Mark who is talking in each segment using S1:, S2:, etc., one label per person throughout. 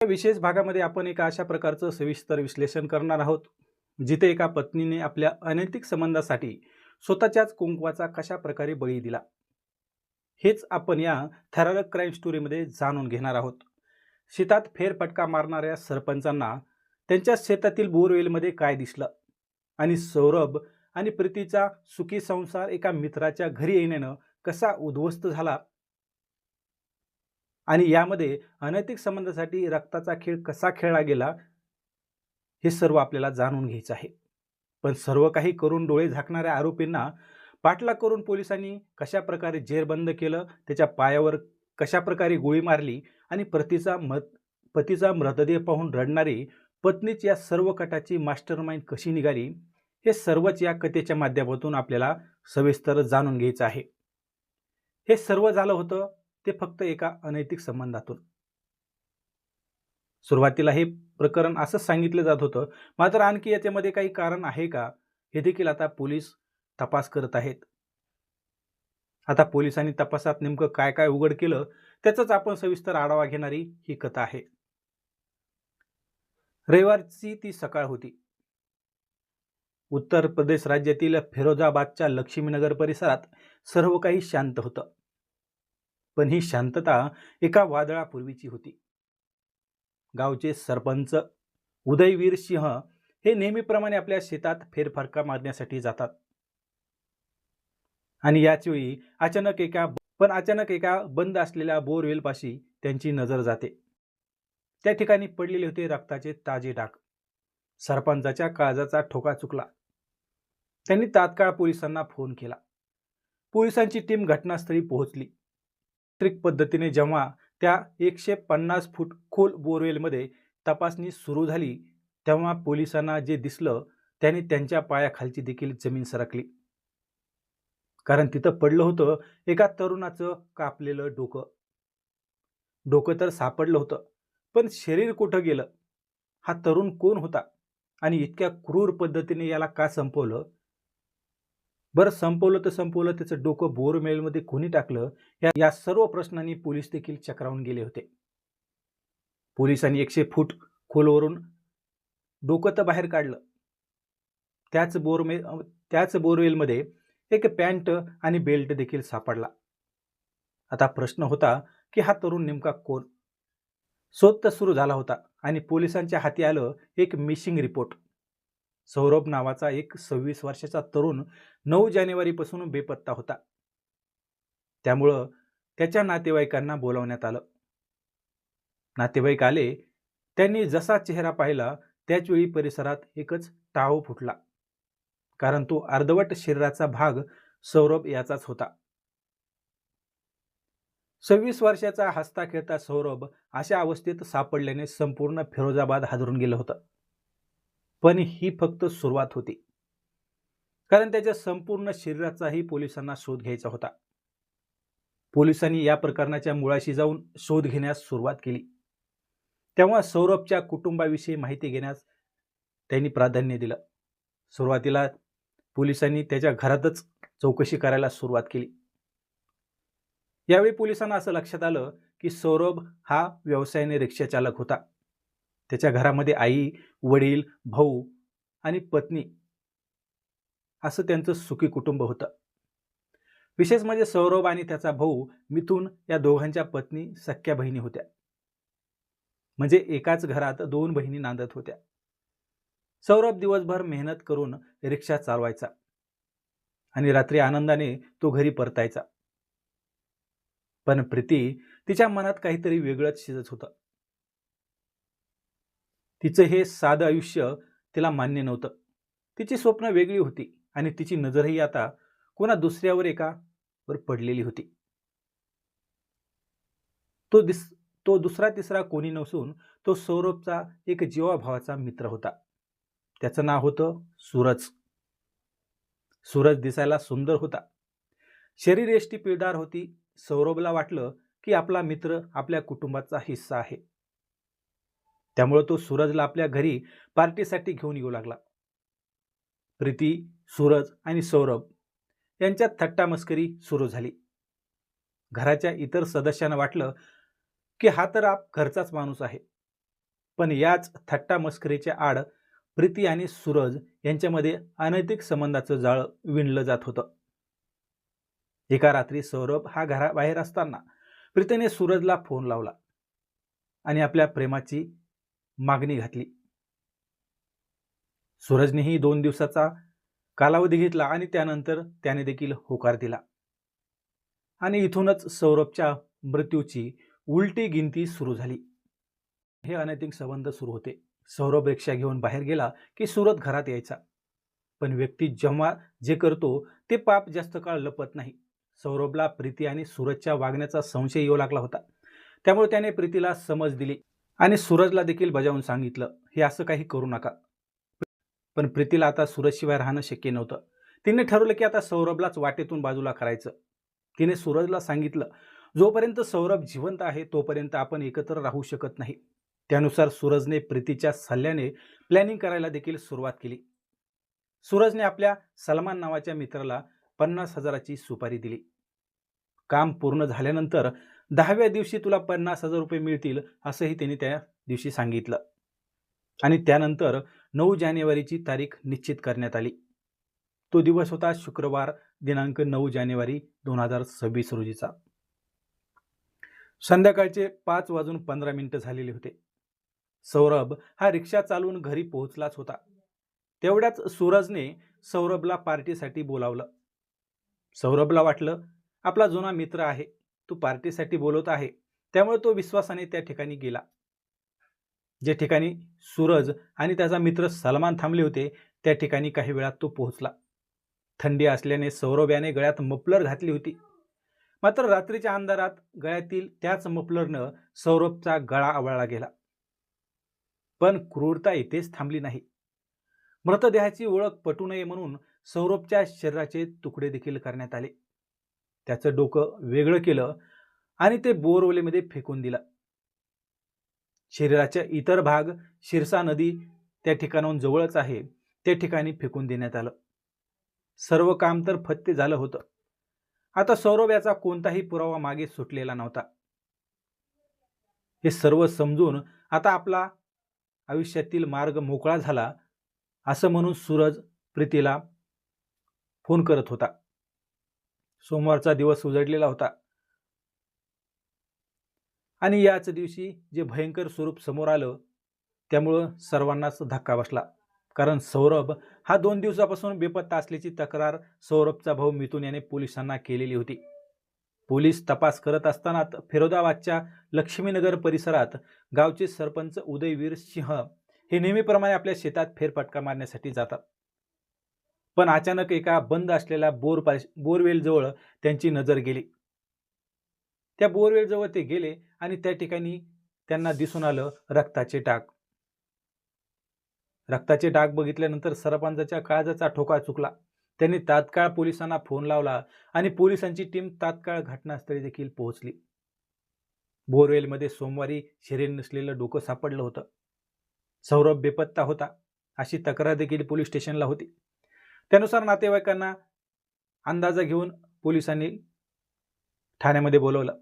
S1: या विशेष भागामध्ये आपण एका अशा प्रकारचं सविस्तर विश्लेषण करणार आहोत, जिथे एका पत्नीने आपल्या अनैतिक संबंधासाठी स्वतःच्याच कुंकवाचा कशा प्रकारे बळी दिला, हेच आपण या थरारक क्राईम स्टोरीमध्ये जाणून घेणार आहोत. शेतात फेरफटका मारणाऱ्या सरपंचांना त्यांच्या शेतातील बोरवेलमध्ये काय दिसलं, आणि सौरभ आणि प्रीतीचा सुखी संसार एका मित्राच्या घरी येण्यानं कसा उद्ध्वस्त झाला, आणि यामध्ये अनैतिक संबंधासाठी रक्ताचा खेळ कसा खेळला गेला, हे सर्व आपल्याला जाणून घ्यायचं आहे. पण सर्व काही करून डोळे झाकणाऱ्या आरोपींना पाठलाग करून पोलिसांनी कशा प्रकारे जेरबंद केलं, त्याच्या पायावर कशा प्रकारे गोळी मारली, आणि पतीचा मृतदेह पाहून रडणारी पत्नीच या सर्व कटाची मास्टरमाइंड कशी निघाली, हे सर्वच या कथेच्या माध्यमातून आपल्याला सविस्तर जाणून घ्यायचं आहे. हे सर्व झालं होतं ते फक्त एका अनैतिक संबंधातून. सुरुवातीला हे प्रकरण असं सांगितलं जात होतं, मात्र आणखी याच्यामध्ये काही कारण आहे का, हे देखील आता पोलीस तपास करत आहेत. आता पोलिसांनी तपासात नेमकं काय काय उघड केलं, त्याचाच आपण सविस्तर आढावा घेणारी ही कथा आहे. रविवारची ती सकाळ होती. उत्तर प्रदेश राज्यातील फिरोजाबादच्या लक्ष्मीनगर परिसरात सर्व काही शांत होतं. पण ही शांतता एका वादळापूर्वीची होती. गावचे सरपंच उदयवीर सिंह हे नेहमीप्रमाणे आपल्या शेतात फेरफटका मारण्यासाठी जातात. आणि याचवेळी अचानक एका बंद असलेल्या बोरवेलपाशी त्यांची नजर जाते. त्या ठिकाणी पडलेले होते रक्ताचे ताजे डाग. सरपंचाच्या काळजाचा ठोका चुकला. त्यांनी तात्काळ पोलिसांना फोन केला. पोलिसांची टीम घटनास्थळी पोहोचली. तांत्रिक पद्धतीने जेव्हा त्या 150 फूट खोल बोरवेलमध्ये तपासणी सुरू झाली, तेव्हा पोलिसांना जे दिसलं त्याने त्यांच्या पायाखालची देखील जमीन सरकली. कारण तिथं पडलं होतं एका तरुणाचं कापलेलं डोकं. डोकं तर सापडलं होतं, पण शरीर कुठं गेलं? हा तरुण कोण होता, आणि इतक्या क्रूर पद्धतीने याला का संपवलं? बरं, संपवलं तर संपवलं, त्याचं डोकं बोरवेलमध्ये कोणी टाकलं? या सर्व प्रश्नांनी पोलीस देखील चक्रावून गेले होते. पोलिसांनी 100 फूट खोलवरून डोकं तर बाहेर काढलं. त्याच बोरवेलमध्ये एक पॅन्ट आणि बेल्ट देखील सापडला. आता प्रश्न होता की हा तरुण नेमका कोण? शोध तर सुरू झाला होता आणि पोलिसांच्या हाती आलं एक मिसिंग रिपोर्ट. सौरभ नावाचा एक 26 वर्षाचा तरुण 9 जानेवारीपासून बेपत्ता होता. त्यामुळं त्याच्या नातेवाईकांना बोलावण्यात आलं. नातेवाईक आले. त्यांनी जसा चेहरा पाहिला त्याचवेळी परिसरात एकच टाहो फुटला, कारण तो अर्धवट शरीराचा भाग सौरभ याचाच होता. 26 वर्षाचा हसता खेळता सौरभ अशा अवस्थेत सापडल्याने संपूर्ण फिरोजाबाद हादरून गेलं होतं. पण ही फक्त सुरुवात होती, कारण त्याच्या संपूर्ण शरीराचाही पोलिसांना शोध घ्यायचा होता. पोलिसांनी या प्रकरणाच्या मुळाशी जाऊन शोध घेण्यास सुरुवात केली. तेव्हा सौरभच्या कुटुंबाविषयी माहिती घेण्यास त्यांनी प्राधान्य दिलं. सुरुवातीला पोलिसांनी त्याच्या घरातच चौकशी करायला सुरुवात केली. यावेळी पोलिसांना असं लक्षात आलं की सौरभ हा व्यवसायाने रिक्षा चालक होता. त्याच्या घरामध्ये आई, वडील, भाऊ आणि पत्नी असं त्यांचं सुखी कुटुंब होतं. विशेष म्हणजे सौरभ आणि त्याचा भाऊ मिथुन या दोघांच्या पत्नी सख्या बहिणी होत्या. म्हणजे एकाच घरात 2 बहिणी नांदत होत्या. सौरभ दिवसभर मेहनत करून रिक्षा चालवायचा आणि रात्री आनंदाने तो घरी परतायचा. पण प्रीती, तिच्या मनात काहीतरी वेगळंच शिजत होतं. तिचं हे साधं आयुष्य तिला मान्य नव्हतं. तिची स्वप्न वेगळी होती आणि तिची नजरही आता कोणा दुसऱ्यावर एकावर पडलेली होती. तो दुसरा तिसरा कोणी नसून तो सौरभचा एक जीवाभावाचा मित्र होता. त्याचं नाव होतं सूरज. सूरज दिसायला सुंदर होता. शरीर यष्टी पिळदार होती. सौरभला वाटलं की आपला मित्र आपल्या कुटुंबाचा हिस्सा आहे. त्यामुळे तो सूरजला आपल्या घरी पार्टीसाठी घेऊन येऊ लागला. प्रीती, सूरज आणि सौरभ यांच्यात थट्टा मस्करी सुरू झाली. घराच्या इतर सदस्यांना वाटलं की हा तर घरचाच माणूस आहे. पण याच थट्टा मस्करीच्या आड प्रीती आणि सूरज यांच्यामध्ये अनैतिक संबंधाचं जाळं विणलं जात होतं. एका रात्री सौरभ हा घराबाहेर असताना प्रीतीने सूरजला फोन लावला आणि आपल्या प्रेमाची मागणी घातली. सूरजनेही 2 दिवसाचा कालावधी घेतला आणि त्यानंतर त्याने देखील होकार दिला. आणि इथूनच सौरभच्या मृत्यूची उलटी गिनती सुरू झाली. हे अनैतिक संबंध सुरू होते. सौरभ रिक्षा घेऊन बाहेर गेला की सूरज घरात यायचा. पण व्यक्ती जेव्हा जे करतो ते पाप जास्त काळ लपत नाही. सौरभला प्रीती आणि सूरजच्या वागण्याचा संशय येऊ लागला होता. त्यामुळे त्याने प्रीतीला समज दिली आणि सूरजला देखील बजावून सांगितलं, हे असं काही करू नका. पण प्रीतीला आता सूरजशिवाय राहणं शक्य नव्हतं. तिने ठरवलं की आता सौरभलाच वाटेतून बाजूला करायचं. तिने सूरजला सांगितलं, जोपर्यंत सौरभ जिवंत आहे तोपर्यंत आपण एकत्र राहू शकत नाही. त्यानुसार सूरजने प्रीतीच्या सल्ल्याने प्लॅनिंग करायला देखील सुरुवात केली. सूरजने आपल्या सलमान नावाच्या मित्राला 50,000ची सुपारी दिली. काम पूर्ण झाल्यानंतर 10व्या दिवशी तुला 50,000 रुपये मिळतील असंही त्यांनी त्या दिवशी सांगितलं. आणि त्यानंतर 9 जानेवारीची तारीख निश्चित करण्यात आली. तो दिवस होता शुक्रवार दिनांक 9 जानेवारी 2026 रोजीचा. संध्याकाळचे 5:15 झालेले होते. सौरभ हा रिक्षा चालवून घरी पोहोचलाच होता. तेवढ्याच सूरजने सौरभला पार्टीसाठी बोलावलं. सौरभला वाटलं, आपला जुना मित्र आहे, तो पार्टीसाठी बोलवत आहे, त्यामुळे तो विश्वासाने त्या ठिकाणी गेला. जे ठिकाणी सूरज आणि त्याचा मित्र सलमान थांबले होते त्या ठिकाणी काही वेळात तो पोहोचला. थंडी असल्याने सौरभ याने गळ्यात मफलर घातली होती. मात्र रात्रीच्या अंधारात गळ्यातील त्याच मफलरनं सौरभचा गळा आवळला गेला. पण क्रूरता इथेच थांबली नाही. मृतदेहाची ओळख पटू नये म्हणून सौरभच्या शरीराचे तुकडे देखील करण्यात आले. त्याचं डोकं वेगळं केलं आणि ते बोरवलीमध्ये फेकून दिलं. शरीराच्या इतर भाग शिरसा नदी त्या ठिकाणाहून जवळच आहे त्या ठिकाणी फेकून देण्यात आलं. सर्व काम तर फत्ते झालं होतं. आता सौरभ याचा कोणताही पुरावा मागे सुटलेला नव्हता. हे सर्व समजून आता आपला आयुष्यातील मार्ग मोकळा झाला असं म्हणून सूरज प्रीतीला फोन करत होता. सोमवारचा दिवस उजडलेला होता आणि याच दिवशी जे भयंकर स्वरूप समोर आलं त्यामुळं सर्वांनाच धक्का बसला. कारण सौरभ हा 2 दिवसापासून बेपत्ता असल्याची तक्रार सौरभचा भाऊ मिथुन याने पोलिसांना केलेली होती. पोलीस तपास करत असताना फिरोदाबादच्या लक्ष्मीनगर परिसरात गावचे सरपंच उदयवीर सिंह हे नेहमीप्रमाणे आपल्या शेतात फेरफटका मारण्यासाठी जातात. पण अचानक एका बंद असलेल्या बोरवेल जवळ त्यांची नजर गेली. त्या बोरवेल जवळ ते गेले आणि त्या ठिकाणी त्यांना दिसून आलं रक्ताचे डाग. रक्ताचे डाग बघितल्यानंतर सरपंचाच्या काळजाचा ठोका चुकला. त्यांनी तात्काळ पोलिसांना फोन लावला आणि पोलिसांची टीम तात्काळ घटनास्थळी देखील पोहोचली. बोरवेलमध्ये सोमवारी शरीर नसलेलं डोकं सापडलं होतं. सौरभ बेपत्ता होता अशी तक्रार देखील पोलीस स्टेशनला होती. त्यानुसार नातेवाईकांना अंदाजा घेऊन पोलिसांनी ठाण्यामध्ये बोलवलं.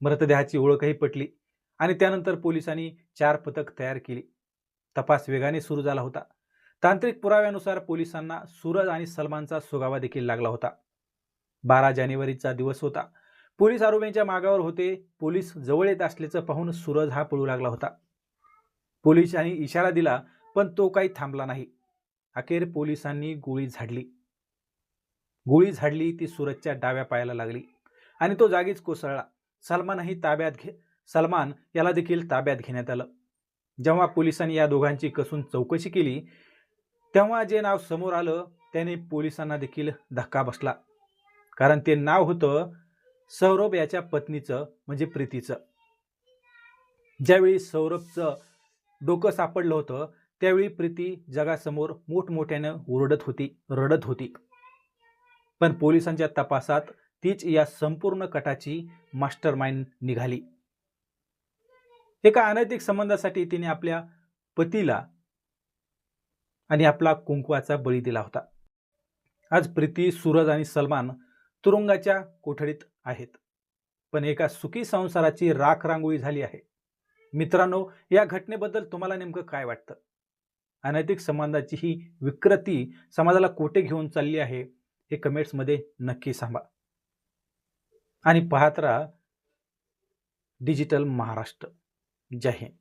S1: मृतदेहाची ओळखही पटली आणि त्यानंतर पोलिसांनी 4 पथक तयार केली. तपास वेगाने सुरू झाला होता. तांत्रिक पुराव्यानुसार पोलिसांना सूरज आणि सलमानचा सुगावा देखील लागला होता. 12 जानेवारीचा दिवस होता. पोलीस आरोपींच्या मागावर होते. पोलीस जवळ येत असल्याचं पाहून सूरज हा पळू लागला होता. पोलिसांनी इशारा दिला पण तो काही थांबला नाही. अखेर पोलिसांनी गोळी झाडली ती सूरजच्या डाव्या पायाला लागली आणि तो जागीच कोसळला. सलमान याला देखील ताब्यात घेण्यात आलं. जेव्हा पोलिसांनी या दोघांची कसून चौकशी केली तेव्हा जे नाव समोर आलं त्याने पोलिसांना देखील धक्का बसला. कारण ते नाव होतं सौरभ याच्या पत्नीचं म्हणजे प्रीतीचं. ज्यावेळी सौरभचं डोकं सापडलं होतं त्यावेळी प्रीती जगासमोर मोठमोठ्यानं रडत होती. पण पोलिसांच्या तपासात तीच या संपूर्ण कटाची मास्टरमाइंड निघाली. एका अनैतिक संबंधासाठी तिने आपल्या पतीला आणि आपला कुंकवाचा बळी दिला होता. आज प्रीती, सूरज आणि सलमान तुरुंगाच्या कोठडीत आहेत. पण एका सुखी संसाराची राख रांगोळी झाली आहे. मित्रांनो, या घटनेबद्दल तुम्हाला नेमकं काय वाटतं? अनैतिक संबंधाची ही विकृती समाजाला कुठे घेऊन चालली आहे हे कमेंट्समध्ये नक्की सांगा. आणि पाहत राहा डिजिटल महाराष्ट्र. जय हिंद.